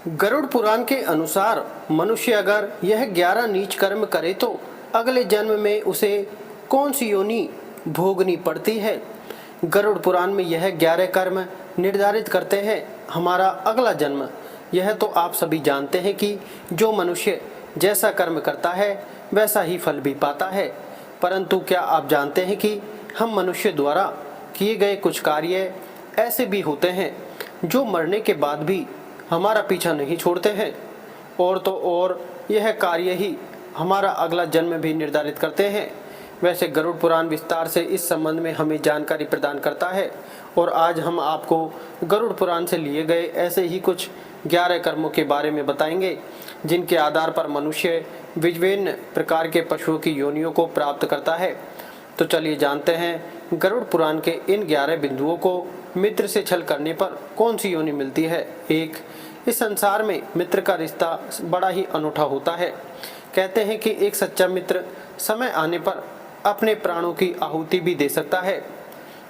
गरुड़ पुराण के अनुसार मनुष्य अगर यह 11 नीच कर्म करे तो अगले जन्म में उसे कौन सी योनि भोगनी पड़ती है। गरुड़ पुराण में यह 11 कर्म निर्धारित करते हैं हमारा अगला जन्म। यह तो आप सभी जानते हैं कि जो मनुष्य जैसा कर्म करता है वैसा ही फल भी पाता है। परंतु क्या आप जानते हैं कि हम मनुष्य द्वारा किए गए कुछ कार्य ऐसे भी होते हैं जो मरने के बाद भी हमारा पीछा नहीं छोड़ते हैं। और तो और यह कार्य ही हमारा अगला जन्म भी निर्धारित करते हैं। वैसे गरुड़ पुराण विस्तार से इस संबंध में हमें जानकारी प्रदान करता है और आज हम आपको गरुड़ पुराण से लिए गए ऐसे ही कुछ 11 कर्मों के बारे में बताएंगे जिनके आधार पर मनुष्य विभिन्न प्रकार के पशुओं की योनियों को प्राप्त करता है। तो चलिए जानते हैं गरुड़ पुराण के इन 11 बिंदुओं को मित्र से छल करने पर कौन सी योनि मिलती है। एक, इस संसार में मित्र का रिश्ता बड़ा ही अनूठा होता है। कहते हैं कि एक सच्चा मित्र समय आने पर अपने प्राणों की आहुति भी दे सकता है।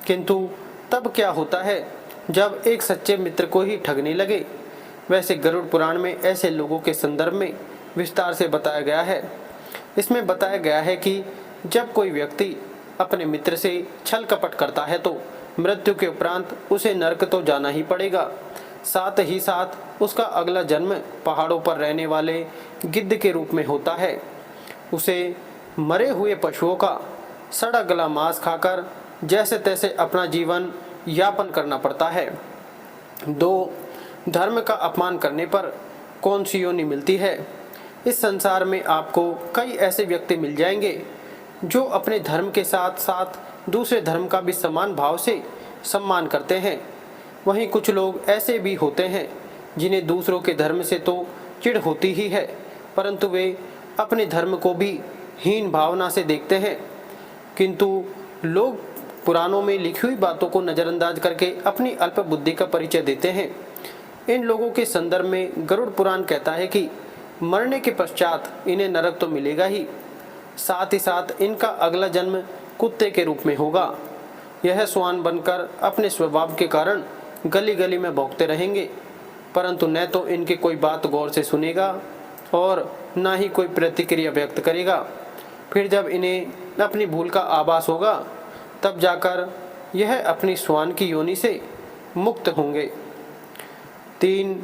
किंतु तब क्या होता है जब एक सच्चे मित्र को ही ठगने लगे। वैसे गरुड़ पुराण में ऐसे लोगों के संदर्भ में विस्तार से बताया गया है। इसमें बताया गया है कि जब कोई व्यक्ति अपने मित्र से छल कपट करता है तो मृत्यु के उपरांत उसे नरक तो जाना ही पड़ेगा। साथ ही साथ उसका अगला जन्म पहाड़ों पर रहने वाले गिद्ध के रूप में होता है। उसे मरे हुए पशुओं का सड़ा गला मांस खाकर जैसे तैसे अपना जीवन यापन करना पड़ता है। 2, धर्म का अपमान करने पर कौन सी योनि मिलती है। इस संसार में आपको कई ऐसे व्यक्ति मिल जाएंगे जो अपने धर्म के साथ साथ दूसरे धर्म का भी समान भाव से सम्मान करते हैं। वहीं कुछ लोग ऐसे भी होते हैं जिन्हें दूसरों के धर्म से तो चिढ़ होती ही है, परंतु वे अपने धर्म को भी हीन भावना से देखते हैं। किंतु लोग पुराणों में लिखी हुई बातों को नज़रअंदाज करके अपनी अल्प बुद्धि का परिचय देते हैं। इन लोगों के संदर्भ में गरुड़ पुराण कहता है कि मरने के पश्चात इन्हें नरक तो मिलेगा ही, साथ ही साथ इनका अगला जन्म कुत्ते के रूप में होगा। यह श्वान बनकर अपने स्वभाव के कारण गली गली में भौंकते रहेंगे, परंतु न तो इनकी कोई बात गौर से सुनेगा और न ही कोई प्रतिक्रिया व्यक्त करेगा। फिर जब इन्हें अपनी भूल का आभास होगा तब जाकर यह अपनी श्वान की योनि से मुक्त होंगे। 3,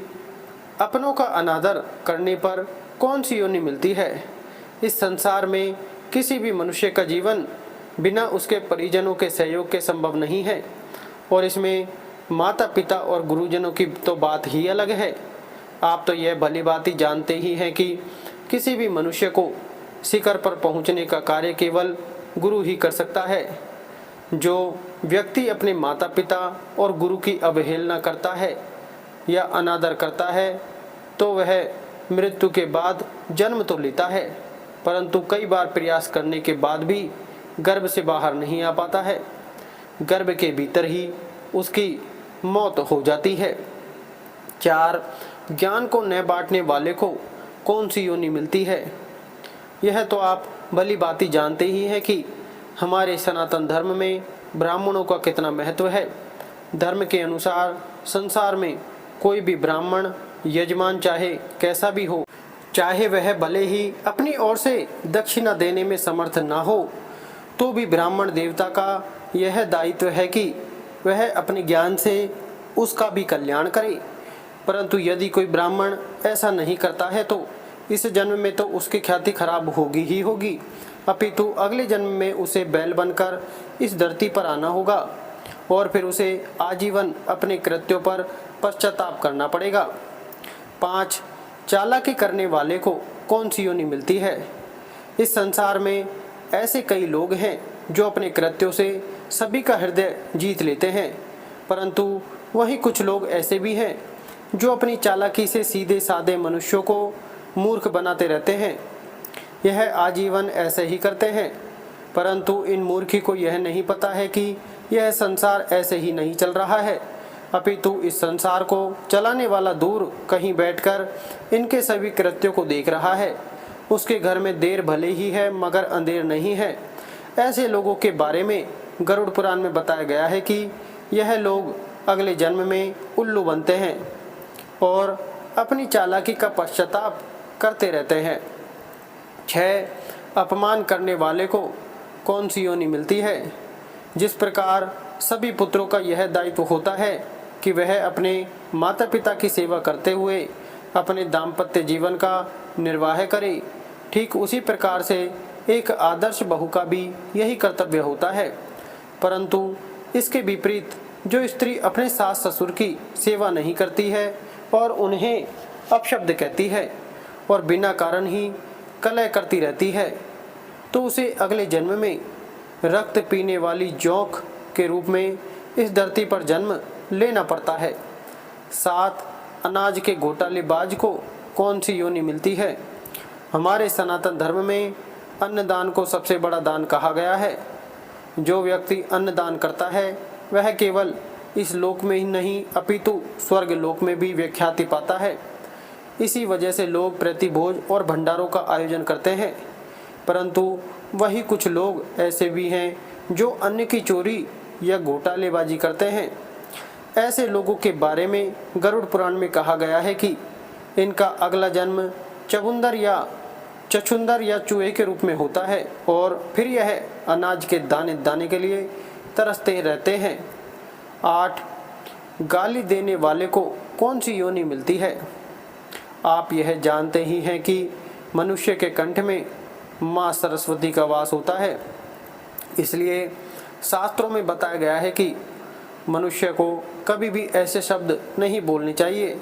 अपनों का अनादर करने पर कौन सी योनि मिलती है। इस संसार में किसी भी मनुष्य का जीवन बिना उसके परिजनों के सहयोग के संभव नहीं है और इसमें माता पिता और गुरुजनों की तो बात ही अलग है। आप तो यह भली भांति जानते ही हैं कि किसी भी मनुष्य को शिखर पर पहुंचने का कार्य केवल गुरु ही कर सकता है। जो व्यक्ति अपने माता पिता और गुरु की अवहेलना करता है या अनादर करता है तो वह मृत्यु के बाद जन्म तो लेता है, परंतु कई बार प्रयास करने के बाद भी गर्भ से बाहर नहीं आ पाता है। गर्भ के भीतर ही उसकी मौत हो जाती है। 4, ज्ञान को न बांटने वाले को कौन सी योनि मिलती है। यह तो आप भली भांति जानते ही हैं कि हमारे सनातन धर्म में ब्राह्मणों का कितना महत्व है। धर्म के अनुसार संसार में कोई भी ब्राह्मण यजमान चाहे कैसा भी हो, चाहे वह भले ही अपनी ओर से दक्षिणा देने में समर्थ ना हो, तो भी ब्राह्मण देवता का यह दायित्व है कि वह अपने ज्ञान से उसका भी कल्याण करे। परंतु यदि कोई ब्राह्मण ऐसा नहीं करता है तो इस जन्म में तो उसकी ख्याति खराब होगी ही होगी, अपितु अगले जन्म में उसे बैल बनकर इस धरती पर आना होगा और फिर उसे आजीवन अपने कृत्यों पर पश्चाताप करना पड़ेगा। 5, चालाकी करने वाले को कौन सी योनि मिलती है। इस संसार में ऐसे कई लोग हैं जो अपने कृत्यों से सभी का हृदय जीत लेते हैं, परंतु वहीं कुछ लोग ऐसे भी हैं जो अपनी चालाकी से सीधे साधे मनुष्यों को मूर्ख बनाते रहते हैं। यह आजीवन ऐसे ही करते हैं, परंतु इन मूर्खी को यह नहीं पता है कि यह संसार ऐसे ही नहीं चल रहा है, अपितु इस संसार को चलाने वाला दूर कहीं बैठकर इनके सभी कृत्यों को देख रहा है। उसके घर में देर भले ही है मगर अंधेर नहीं है। ऐसे लोगों के बारे में गरुड़ पुराण में बताया गया है कि यह लोग अगले जन्म में उल्लू बनते हैं और अपनी चालाकी का पश्चाताप करते रहते हैं। 6. अपमान करने वाले को कौन सी योनि मिलती है? जिस प्रकार सभी पुत्रों का यह दायित्व होता है कि वह अपने माता पिता की सेवा करते हुए अपने दाम्पत्य जीवन का निर्वाह करे, ठीक उसी प्रकार से एक आदर्श बहू का भी यही कर्तव्य होता है। परंतु इसके विपरीत जो स्त्री अपने सास ससुर की सेवा नहीं करती है और उन्हें अपशब्द कहती है और बिना कारण ही कलह करती रहती है, तो उसे अगले जन्म में रक्त पीने वाली जोंक के रूप में इस धरती पर जन्म लेना पड़ता है। 7. अनाज के घोटालेबाज को कौन सी योनि मिलती है? हमारे सनातन धर्म में अन्नदान को सबसे बड़ा दान कहा गया है। जो व्यक्ति अन्नदान करता है वह केवल इस लोक में ही नहीं अपितु स्वर्ग लोक में भी विख्याति पाता है। इसी वजह से लोग प्रतिभोज और भंडारों का आयोजन करते हैं। परंतु वही कुछ लोग ऐसे भी हैं जो अन्न की चोरी या घोटालेबाजी करते हैं। ऐसे लोगों के बारे में गरुड़ पुराण में कहा गया है कि इनका अगला जन्म छछूंदर या चूहे के रूप में होता है और फिर यह अनाज के दाने दाने के लिए तरसते रहते हैं। 8. गाली देने वाले को कौन सी योनि मिलती है? आप यह जानते ही हैं कि मनुष्य के कंठ में माँ सरस्वती का वास होता है। इसलिए शास्त्रों में बताया गया है कि मनुष्य को कभी भी ऐसे शब्द नहीं बोलने चाहिए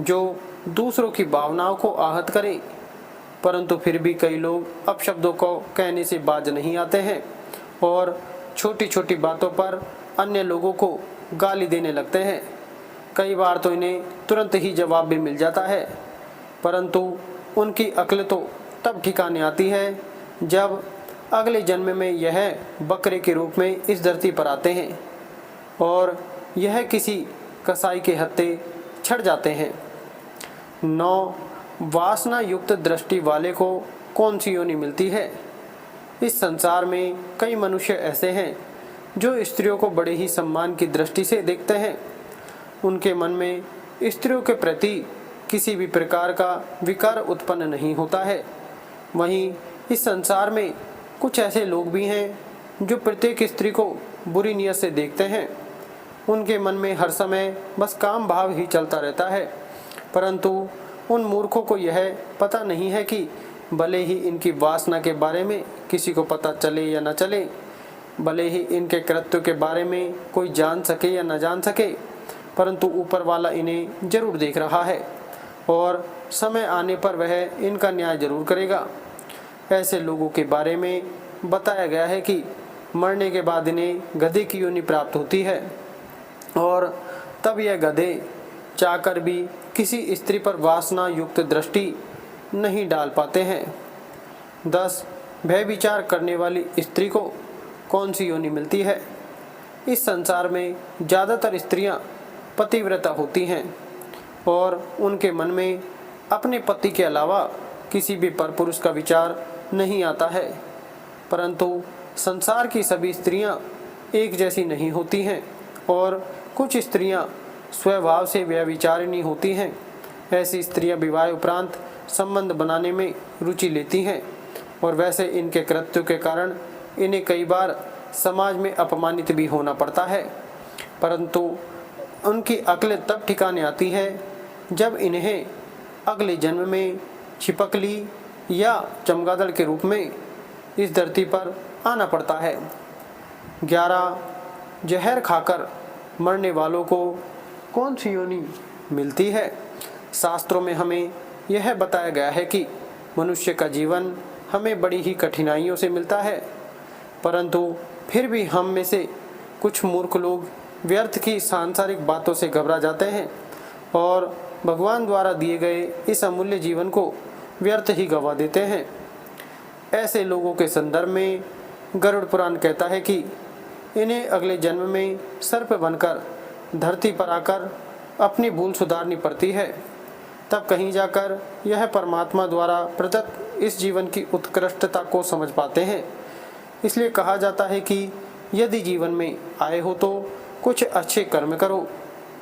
जो दूसरों की भावनाओं को आहत करें। परंतु फिर भी कई लोग अपशब्दों को कहने से बाज नहीं आते हैं और छोटी छोटी बातों पर अन्य लोगों को गाली देने लगते हैं। कई बार तो इन्हें तुरंत ही जवाब भी मिल जाता है, परंतु उनकी अक्ल तो तब ठिकाने आती है जब अगले जन्म में यह बकरे के रूप में इस धरती पर आते हैं और यह किसी कसाई के हत्थे छड़ जाते हैं। 9. वासना युक्त दृष्टि वाले को कौन सी योनि मिलती है? इस संसार में कई मनुष्य ऐसे हैं जो स्त्रियों को बड़े ही सम्मान की दृष्टि से देखते हैं। उनके मन में स्त्रियों के प्रति किसी भी प्रकार का विकार उत्पन्न नहीं होता है। वहीं इस संसार में कुछ ऐसे लोग भी हैं जो प्रत्येक स्त्री को बुरी नियत से देखते हैं। उनके मन में हर समय बस काम भाव ही चलता रहता है, परंतु उन मूर्खों को यह पता नहीं है कि भले ही इनकी वासना के बारे में किसी को पता चले या न चले, भले ही इनके कृत्यों के बारे में कोई जान सके या न जान सके, परंतु ऊपर वाला इन्हें जरूर देख रहा है और समय आने पर वह इनका न्याय जरूर करेगा। ऐसे लोगों के बारे में बताया गया है कि मरने के बाद इन्हें गधे की योनि प्राप्त होती है और तब यह गधे चाहकर भी किसी स्त्री पर वासना युक्त दृष्टि नहीं डाल पाते हैं। 10. व्यभिचार करने वाली स्त्री को कौन सी योनि मिलती है? इस संसार में ज़्यादातर स्त्रियां पतिव्रता होती हैं और उनके मन में अपने पति के अलावा किसी भी परपुरुष का विचार नहीं आता है। परंतु संसार की सभी स्त्रियां एक जैसी नहीं होती हैं और कुछ स्त्रियां स्वभाव से व्यभिचारिणी होती हैं। ऐसी स्त्रियां विवाह उपरांत संबंध बनाने में रुचि लेती हैं और वैसे इनके कृत्यों के कारण इन्हें कई बार समाज में अपमानित भी होना पड़ता है। परंतु उनकी अक्ल तब ठिकाने आती है जब इन्हें अगले जन्म में छिपकली या चमगादड़ के रूप में इस धरती पर आना पड़ता है। 11. जहर खाकर मरने वालों को कौन सी योनि मिलती है? शास्त्रों में हमें यह बताया गया है कि मनुष्य का जीवन हमें बड़ी ही कठिनाइयों से मिलता है, परंतु फिर भी हम में से कुछ मूर्ख लोग व्यर्थ की सांसारिक बातों से घबरा जाते हैं और भगवान द्वारा दिए गए इस अमूल्य जीवन को व्यर्थ ही गंवा देते हैं। ऐसे लोगों के संदर्भ में गरुड़ पुराण कहता है कि इन्हें अगले जन्म में सर्प बनकर धरती पर आकर अपनी भूल सुधारनी पड़ती है। तब कहीं जाकर यह परमात्मा द्वारा प्रदत्त इस जीवन की उत्कृष्टता को समझ पाते हैं। इसलिए कहा जाता है कि यदि जीवन में आए हो तो कुछ अच्छे कर्म करो,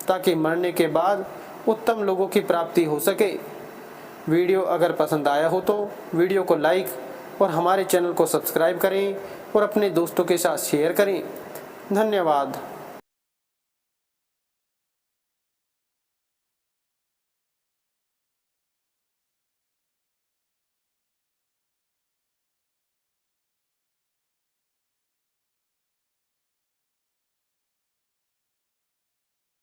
ताकि मरने के बाद उत्तम लोगों की प्राप्ति हो सके। वीडियो अगर पसंद आया हो तो वीडियो को लाइक और हमारे चैनल को सब्सक्राइब करें और अपने दोस्तों के साथ शेयर करें। धन्यवाद।